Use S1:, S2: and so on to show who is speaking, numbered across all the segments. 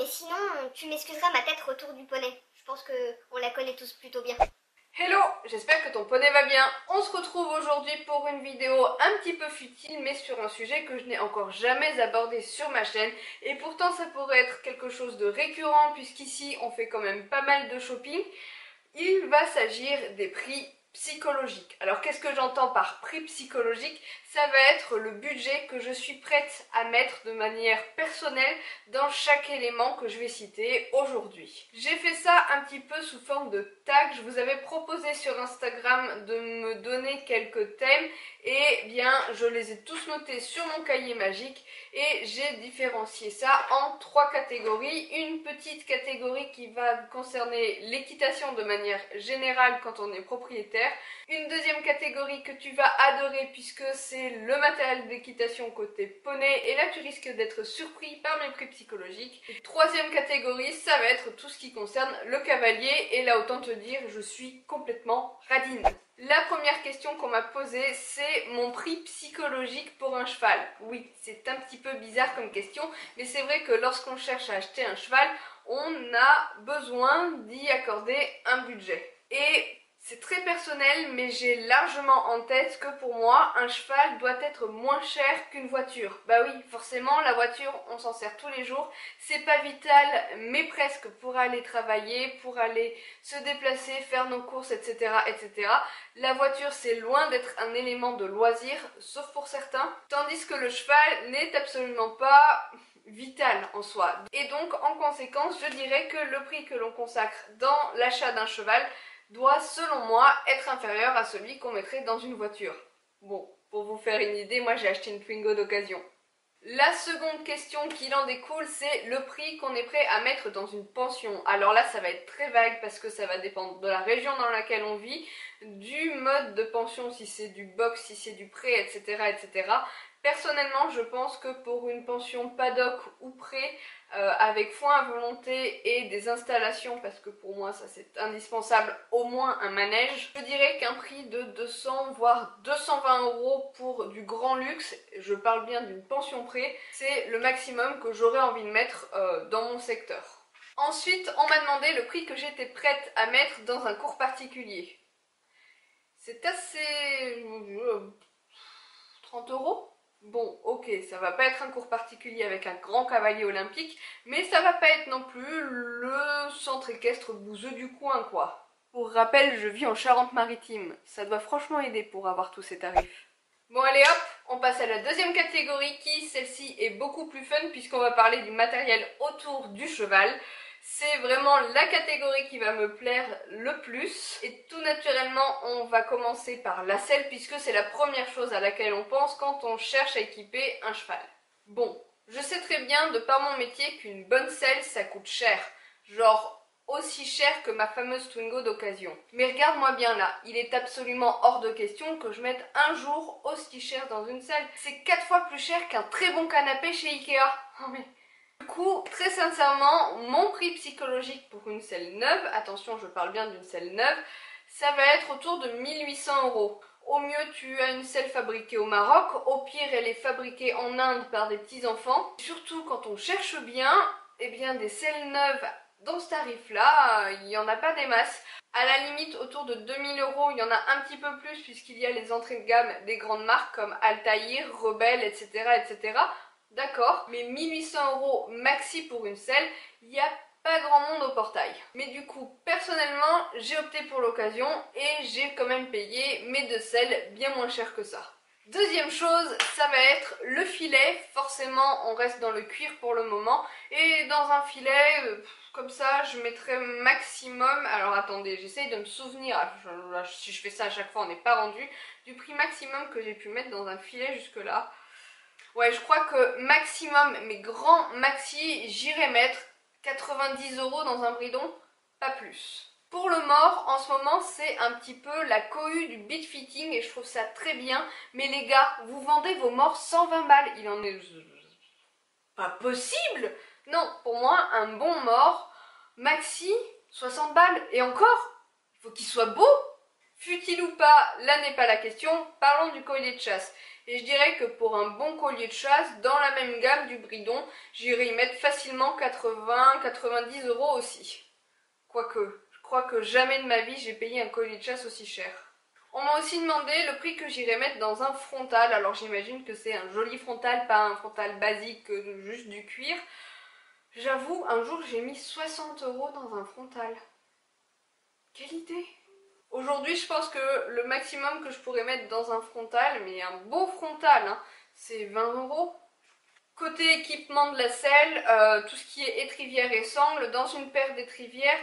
S1: mais sinon, tu m'excuseras, ma tête retourne du poney. Je pense qu'on la connaît tous plutôt bien.
S2: Hello, j'espère que ton poney va bien. On se retrouve aujourd'hui pour une vidéo un petit peu futile, mais sur un sujet que je n'ai encore jamais abordé sur ma chaîne. Et pourtant, ça pourrait être quelque chose de récurrent, puisqu'ici, on fait quand même pas mal de shopping. Il va s'agir des prix psychologiques. Alors, qu'est-ce que j'entends par prix psychologique? Ça va être le budget que je suis prête à mettre de manière personnelle dans chaque élément que je vais citer aujourd'hui. J'ai fait ça un petit peu sous forme de tag. Je vous avais proposé sur Instagram de me donner quelques thèmes et bien je les ai tous notés sur mon cahier magique et j'ai différencié ça en 3 catégories. Une petite catégorie qui va concerner l'équitation de manière générale quand on est propriétaire. Une deuxième catégorie que tu vas adorer puisque c'est le matériel d'équitation côté poney et là tu risques d'être surpris par mes prix psychologiques. Et troisième catégorie, ça va être tout ce qui concerne le cavalier et là autant te dire je suis complètement radine. La première question qu'on m'a posée, c'est mon prix psychologique pour un cheval. Oui, c'est un petit peu bizarre comme question, mais c'est vrai que lorsqu'on cherche à acheter un cheval, on a besoin d'y accorder un budget. Et c'est très personnel, mais j'ai largement en tête que pour moi, un cheval doit être moins cher qu'une voiture. Bah oui, forcément, la voiture, on s'en sert tous les jours. C'est pas vital, mais presque pour aller travailler, pour aller se déplacer, faire nos courses, etc., etc. La voiture, c'est loin d'être un élément de loisir, sauf pour certains. Tandis que le cheval n'est absolument pas vital en soi. Et donc, en conséquence, je dirais que le prix que l'on consacre dans l'achat d'un cheval doit, selon moi, être inférieur à celui qu'on mettrait dans une voiture. Bon, pour vous faire une idée, moi j'ai acheté une Twingo d'occasion. La seconde question qui en découle, c'est le prix qu'on est prêt à mettre dans une pension. Alors là, ça va être très vague parce que ça va dépendre de la région dans laquelle on vit, du mode de pension, si c'est du box, si c'est du prêt, etc., etc. Personnellement, je pense que pour une pension paddock ou prêt, avec foin à volonté et des installations, parce que pour moi ça c'est indispensable, au moins un manège, je dirais qu'un prix de 200 voire 220 € pour du grand luxe, je parle bien d'une pension prêt, c'est le maximum que j'aurais envie de mettre dans mon secteur. Ensuite, on m'a demandé le prix que j'étais prête à mettre dans un cours particulier. C'est assez... 30 €. Bon, ok, ça va pas être un cours particulier avec un grand cavalier olympique, mais ça va pas être non plus le centre équestre bouseux du coin, quoi. Pour rappel, je vis en Charente-Maritime. Ça doit franchement aider pour avoir tous ces tarifs. Bon, allez hop, on passe à la deuxième catégorie qui, celle-ci, est beaucoup plus fun puisqu'on va parler du matériel autour du cheval. C'est vraiment la catégorie qui va me plaire le plus. Et tout naturellement, on va commencer par la selle puisque c'est la première chose à laquelle on pense quand on cherche à équiper un cheval. Bon, je sais très bien de par mon métier qu'une bonne selle, ça coûte cher. Genre aussi cher que ma fameuse Twingo d'occasion. Mais regarde-moi bien là, il est absolument hors de question que je mette un jour aussi cher dans une selle. C'est 4 fois plus cher qu'un très bon canapé chez Ikea. Oh mais... Du coup, très sincèrement, mon prix psychologique pour une selle neuve, attention je parle bien d'une selle neuve, ça va être autour de 1800 €. Au mieux tu as une selle fabriquée au Maroc, au pire elle est fabriquée en Inde par des petits enfants. Surtout quand on cherche bien, eh bien des selles neuves dans ce tarif là, il n'y en a pas des masses. À la limite autour de 2000 €, il y en a un petit peu plus puisqu'il y a les entrées de gamme des grandes marques comme Altaïr, Rebelle, etc. etc. D'accord, mais 1800 € maxi pour une selle, il n'y a pas grand monde au portail. Mais du coup, personnellement, j'ai opté pour l'occasion et j'ai quand même payé mes 2 selles bien moins cher que ça. Deuxième chose, ça va être le filet. Forcément, on reste dans le cuir pour le moment. Et dans un filet, comme ça, je mettrai maximum... Alors attendez, j'essaye de me souvenir, si je fais ça à chaque fois, on n'est pas rendu, du prix maximum que j'ai pu mettre dans un filet jusque là. Ouais, je crois que maximum, mais grand maxi, j'irai mettre 90 € dans un bridon, pas plus. Pour le mort, en ce moment, c'est un petit peu la cohue du beat fitting et je trouve ça très bien. Mais les gars, vous vendez vos morts 120 balles. Il en est... pas possible! Non, pour moi, un bon mort, maxi, 60 balles. Et encore, il faut qu'il soit beau. Fut-il ou pas, là n'est pas la question, parlons du collier de chasse. Et je dirais que pour un bon collier de chasse, dans la même gamme du Bridon, j'irais y mettre facilement 80-90 € aussi. Quoique, je crois que jamais de ma vie j'ai payé un collier de chasse aussi cher. On m'a aussi demandé le prix que j'irais mettre dans un frontal. Alors j'imagine que c'est un joli frontal, pas un frontal basique, juste du cuir. J'avoue, un jour j'ai mis 60 € dans un frontal. Quelle idée! Aujourd'hui, je pense que le maximum que je pourrais mettre dans un frontal, mais un beau frontal, hein, c'est 20 €. Côté équipement de la selle, tout ce qui est étrivière et sangle, dans une paire d'étrivières,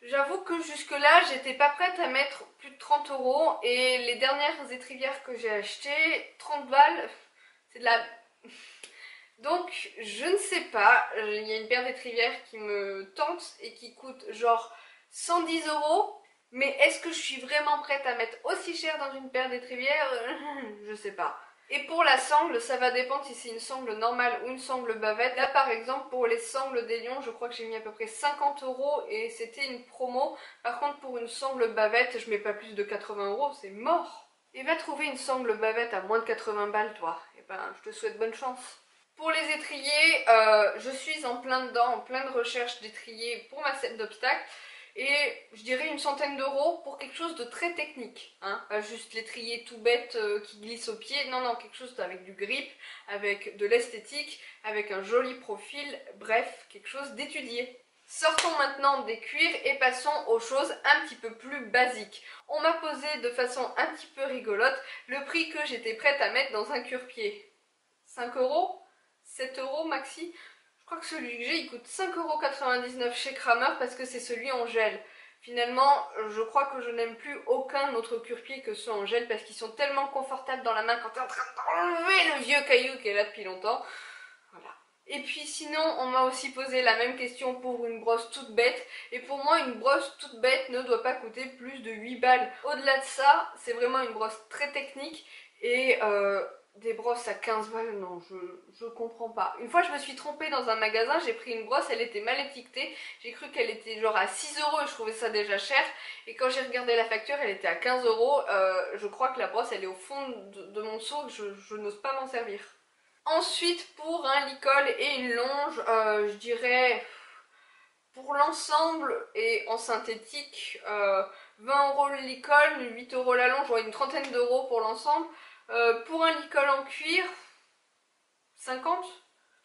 S2: j'avoue que jusque-là, j'étais pas prête à mettre plus de 30 € et les dernières étrivières que j'ai achetées, 30 balles, c'est de la... Donc, je ne sais pas, il y a une paire d'étrivières qui me tente et qui coûte genre 110 €. Mais est-ce que je suis vraiment prête à mettre aussi cher dans une paire d'étrivières? Je sais pas. Et pour la sangle, ça va dépendre si c'est une sangle normale ou une sangle bavette. Là par exemple, pour les sangles des lions, je crois que j'ai mis à peu près 50 € et c'était une promo. Par contre pour une sangle bavette, je mets pas plus de 80 €, c'est mort. Et va trouver une sangle bavette à moins de 80 balles toi. Et ben je te souhaite bonne chance. Pour les étriers, je suis en plein dedans, en pleine recherche d'étriers pour ma selle d'obstacles. Et je dirais une centaine d'euros pour quelque chose de très technique, hein. Pas juste l'étrier tout bête qui glisse au pied, non, non, quelque chose avec du grip, avec de l'esthétique, avec un joli profil, bref, quelque chose d'étudié. Sortons maintenant des cuirs et passons aux choses un petit peu plus basiques. On m'a posé de façon un petit peu rigolote le prix que j'étais prête à mettre dans un cuir-pied. 5 €? 7 € maxi? Je crois que celui que j'ai il coûte 5,99 € chez Kramer parce que c'est celui en gel. Finalement, je crois que je n'aime plus aucun autre cuir-pied que ceux en gel parce qu'ils sont tellement confortables dans la main quand tu es en train d'enlever le vieux caillou qui est là depuis longtemps. Voilà. Et puis sinon, on m'a aussi posé la même question pour une brosse toute bête. Et pour moi, une brosse toute bête ne doit pas coûter plus de 8 balles. Au-delà de ça, c'est vraiment une brosse très technique et... des brosses à 15 balles, non, je comprends pas. Une fois, je me suis trompée dans un magasin, j'ai pris une brosse, elle était mal étiquetée. J'ai cru qu'elle était genre à 6 € et je trouvais ça déjà cher. Et quand j'ai regardé la facture, elle était à 15 €. Je crois que la brosse, elle est au fond de mon seau, je n'ose pas m'en servir. Ensuite, pour un licol et une longe, je dirais... Pour l'ensemble et en synthétique, 20 € le licol, 8 € la longe, une trentaine d'euros pour l'ensemble. Pour un licol en cuir, 50.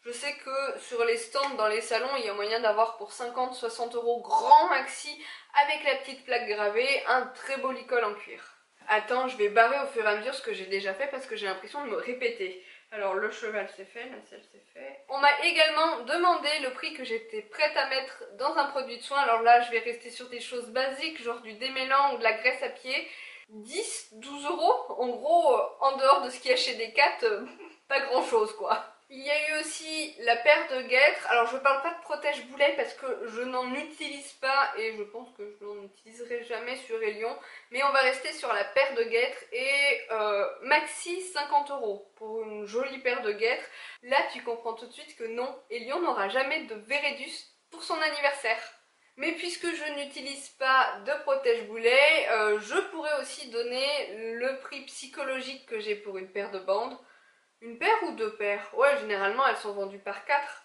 S2: Je sais que sur les stands dans les salons, il y a moyen d'avoir pour 50-60 € grand maxi avec la petite plaque gravée, un très beau licol en cuir. Attends, je vais barrer au fur et à mesure ce que j'ai déjà fait parce que j'ai l'impression de me répéter. Alors le cheval c'est fait, la selle c'est fait. On m'a également demandé le prix que j'étais prête à mettre dans un produit de soin. Alors là je vais rester sur des choses basiques, genre du démêlant ou de la graisse à pied. 10-12 €, en gros, en dehors de ce qu'il y a chez Decat, pas grand chose quoi. Il y a eu aussi la paire de guêtres. Alors je parle pas de protège-boulet parce que je n'en utilise pas et je pense que je n'en utiliserai jamais sur Elion. Mais on va rester sur la paire de guêtres et maxi 50 € pour une jolie paire de guêtres. Là tu comprends tout de suite que non, Elion n'aura jamais de Vérédus pour son anniversaire. Mais puisque je n'utilise pas de protège-boulet, je pourrais aussi donner le prix psychologique que j'ai pour une paire de bandes. Une paire ou deux paires? Ouais, généralement elles sont vendues par 4.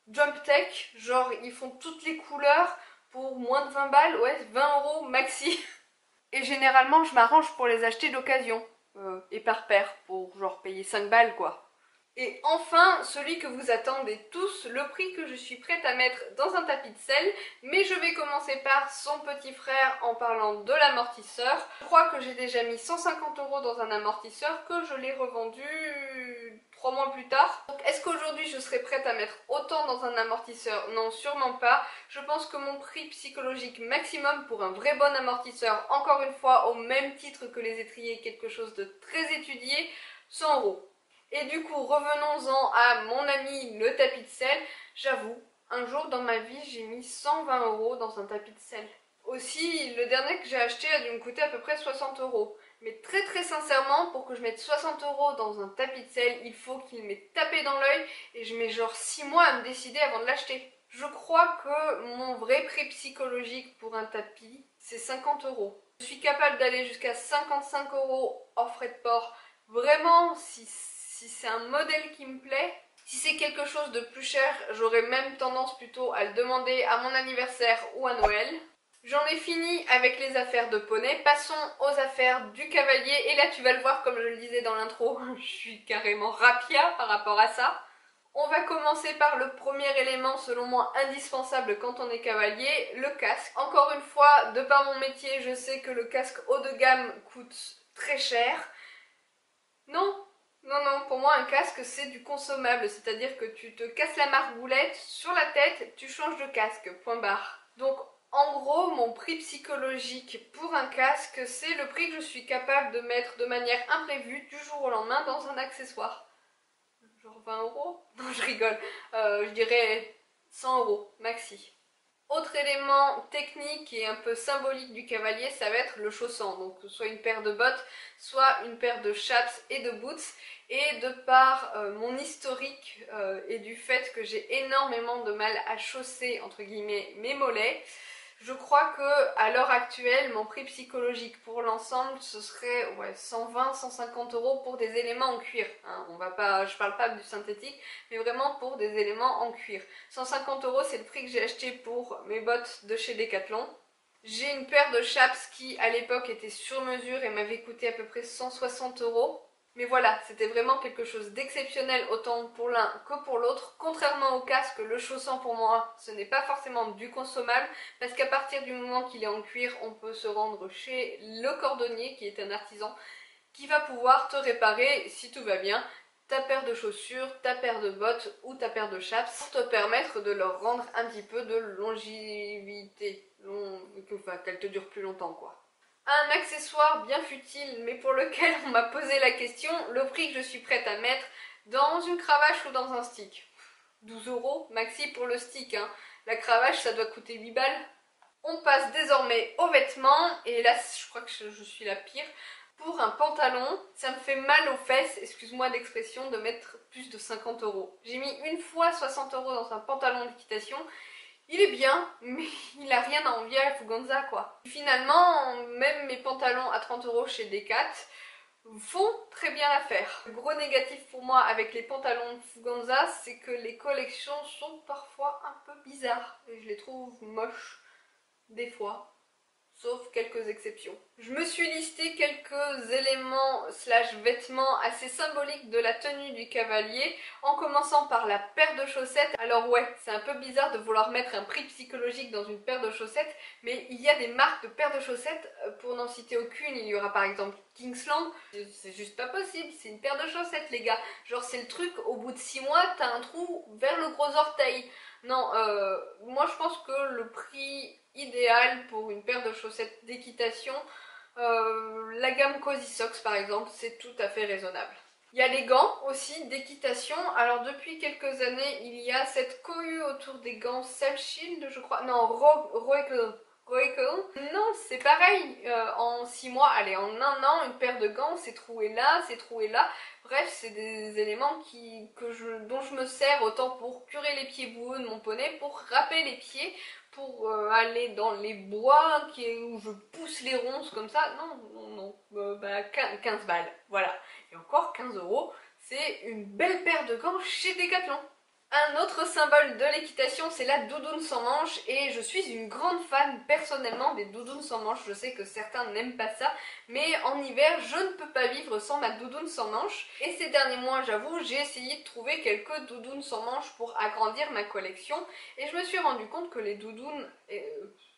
S2: Jump Tech, genre ils font toutes les couleurs pour moins de 20 balles, ouais, 20 € maxi. Et généralement je m'arrange pour les acheter d'occasion, et par paire, pour genre payer 5 balles quoi. Et enfin, celui que vous attendez tous, le prix que je suis prête à mettre dans un tapis de selle, mais je vais commencer par son petit frère en parlant de l'amortisseur. Je crois que j'ai déjà mis 150 € dans un amortisseur que je l'ai revendu 3 mois plus tard. Donc est-ce qu'aujourd'hui je serais prête à mettre autant dans un amortisseur? Non, sûrement pas. Je pense que mon prix psychologique maximum pour un vrai bon amortisseur, encore une fois au même titre que les étriers, quelque chose de très étudié, 100 €. Et du coup, revenons-en à mon ami le tapis de selle. J'avoue, un jour dans ma vie, j'ai mis 120 € dans un tapis de selle. Aussi, le dernier que j'ai acheté a dû me coûter à peu près 60 €. Mais très sincèrement, pour que je mette 60 € dans un tapis de selle, il faut qu'il m'ait tapé dans l'œil et je mets genre 6 mois à me décider avant de l'acheter. Je crois que mon vrai prix psychologique pour un tapis, c'est 50 €. Je suis capable d'aller jusqu'à 55 € hors frais de port. Vraiment, si c'est un modèle qui me plaît. Si c'est quelque chose de plus cher, j'aurais même tendance plutôt à le demander à mon anniversaire ou à Noël. J'en ai fini avec les affaires de poney, passons aux affaires du cavalier. Et là tu vas le voir, comme je le disais dans l'intro, je suis carrément rapia par rapport à ça. On va commencer par le premier élément selon moi indispensable quand on est cavalier, le casque. Encore une fois, de par mon métier, je sais que le casque haut de gamme coûte très cher. Non, non, pour moi un casque c'est du consommable, c'est-à-dire que tu te casses la margoulette sur la tête, tu changes de casque, point barre. Donc en gros, mon prix psychologique pour un casque, c'est le prix que je suis capable de mettre de manière imprévue du jour au lendemain dans un accessoire. Genre 20 €? Non, je rigole. Je dirais 100 € maxi. Autre élément technique et un peu symbolique du cavalier, ça va être le chausson. Donc soit une paire de bottes, soit une paire de chaps et de boots. Et de par mon historique et du fait que j'ai énormément de mal à chausser entre guillemets mes mollets, je crois que à l'heure actuelle, mon prix psychologique pour l'ensemble, ce serait 120-150 € pour des éléments en cuir. Hein. Je parle pas du synthétique, mais vraiment pour des éléments en cuir. 150 €, c'est le prix que j'ai acheté pour mes bottes de chez Decathlon. J'ai une paire de chaps qui, à l'époque, était sur mesure et m'avait coûté à peu près 160 €. Mais voilà, c'était vraiment quelque chose d'exceptionnel autant pour l'un que pour l'autre. Contrairement au casque, le chausson pour moi, ce n'est pas forcément du consommable parce qu'à partir du moment qu'il est en cuir, on peut se rendre chez le cordonnier qui est un artisan qui va pouvoir te réparer, si tout va bien, ta paire de chaussures, ta paire de bottes ou ta paire de chaps pour te permettre de leur rendre un petit peu de longévité, qu'elle te dure plus longtemps quoi. Un accessoire bien futile mais pour lequel on m'a posé la question, le prix que je suis prête à mettre dans une cravache ou dans un stick. 12 € maxi pour le stick, hein. La cravache ça doit coûter 8 balles. On passe désormais aux vêtements et là je crois que je suis la pire. Pour un pantalon, ça me fait mal aux fesses, excuse-moi l'expression, de mettre plus de 50 €. J'ai mis une fois 60 € dans un pantalon d'équitation. Il est bien, mais il a rien à envier à Fuganza quoi. Finalement, même mes pantalons à 30 € chez Decat font très bien l'affaire. Le gros négatif pour moi avec les pantalons de Fuganza, c'est que les collections sont parfois un peu bizarres. Et je les trouve moches, des fois. Sauf quelques exceptions. Je me suis listé quelques éléments slash vêtements assez symboliques de la tenue du cavalier, en commençant par la paire de chaussettes. Alors ouais, c'est un peu bizarre de vouloir mettre un prix psychologique dans une paire de chaussettes, mais il y a des marques de paires de chaussettes, pour n'en citer aucune, il y aura par exemple Kingsland, c'est juste pas possible, c'est une paire de chaussettes les gars. Genre c'est le truc, au bout de 6 mois, t'as un trou vers le gros orteil. Non, moi je pense que le prix idéal pour une paire de chaussettes d'équitation, la gamme Cozy Socks par exemple, c'est tout à fait raisonnable. Il y a les gants aussi d'équitation. Alors depuis quelques années, il y a cette cohue autour des gants Self-Shield, je crois. Non, Roekel. Non, c'est pareil. En 6 mois, allez, en un an, une paire de gants, c'est troué là, c'est troué là. Bref, c'est des éléments dont je me sers autant pour curer les pieds boueux de mon poney, pour râper les pieds, pour aller dans les bois où je pousse les ronces comme ça. Non, 15 balles, voilà. Et encore 15 €, c'est une belle paire de gants chez Decathlon. Un autre symbole de l'équitation, c'est la doudoune sans manches, et je suis une grande fan personnellement des doudounes sans manches. Je sais que certains n'aiment pas ça, mais en hiver, je ne peux pas vivre sans ma doudoune sans manches. Et ces derniers mois, j'avoue, j'ai essayé de trouver quelques doudounes sans manches pour agrandir ma collection, et je me suis rendu compte que les doudounes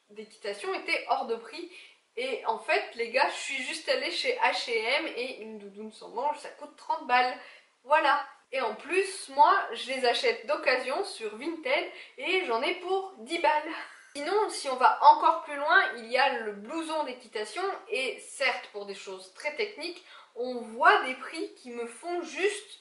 S2: d'équitation étaient hors de prix. Et en fait, les gars, je suis juste allée chez H&M et une doudoune sans manches, ça coûte 30 balles. Voilà. Et en plus, moi, je les achète d'occasion sur Vinted et j'en ai pour 10 balles. Sinon, si on va encore plus loin, il y a le blouson d'équitation et certes, pour des choses très techniques, on voit des prix qui me font juste,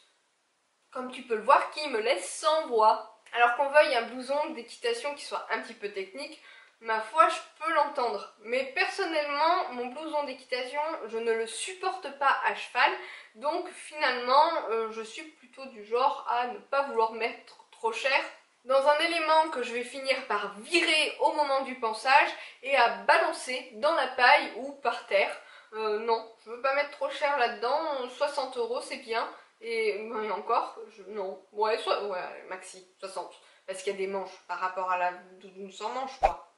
S2: comme tu peux le voir, qui me laissent sans voix. Alors qu'on veuille un blouson d'équitation qui soit un petit peu technique, ma foi, je peux l'entendre. Mais personnellement, mon blouson d'équitation, je ne le supporte pas à cheval. Donc finalement, je suis plutôt du genre à ne pas vouloir mettre trop cher dans un élément que je vais finir par virer au moment du pansage et à balancer dans la paille ou par terre. non, je veux pas mettre trop cher là-dedans, 60 € c'est bien. Et encore, non, ouais, ouais, maxi, 60. Parce qu'il y a des manches par rapport à la doudoune sans manches, quoi.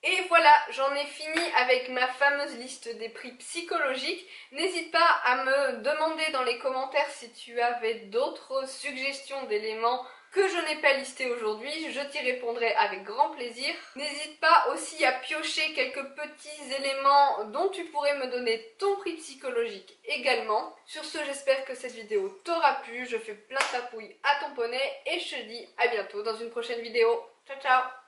S2: Et voilà, j'en ai fini avec ma fameuse liste des prix psychologiques. N'hésite pas à me demander dans les commentaires si tu avais d'autres suggestions d'éléments que je n'ai pas listés aujourd'hui. Je t'y répondrai avec grand plaisir. N'hésite pas aussi à piocher quelques petits éléments dont tu pourrais me donner ton prix psychologique également. Sur ce, j'espère que cette vidéo t'aura plu. Je fais plein de papouilles à ton poney et je te dis à bientôt dans une prochaine vidéo. Ciao ciao!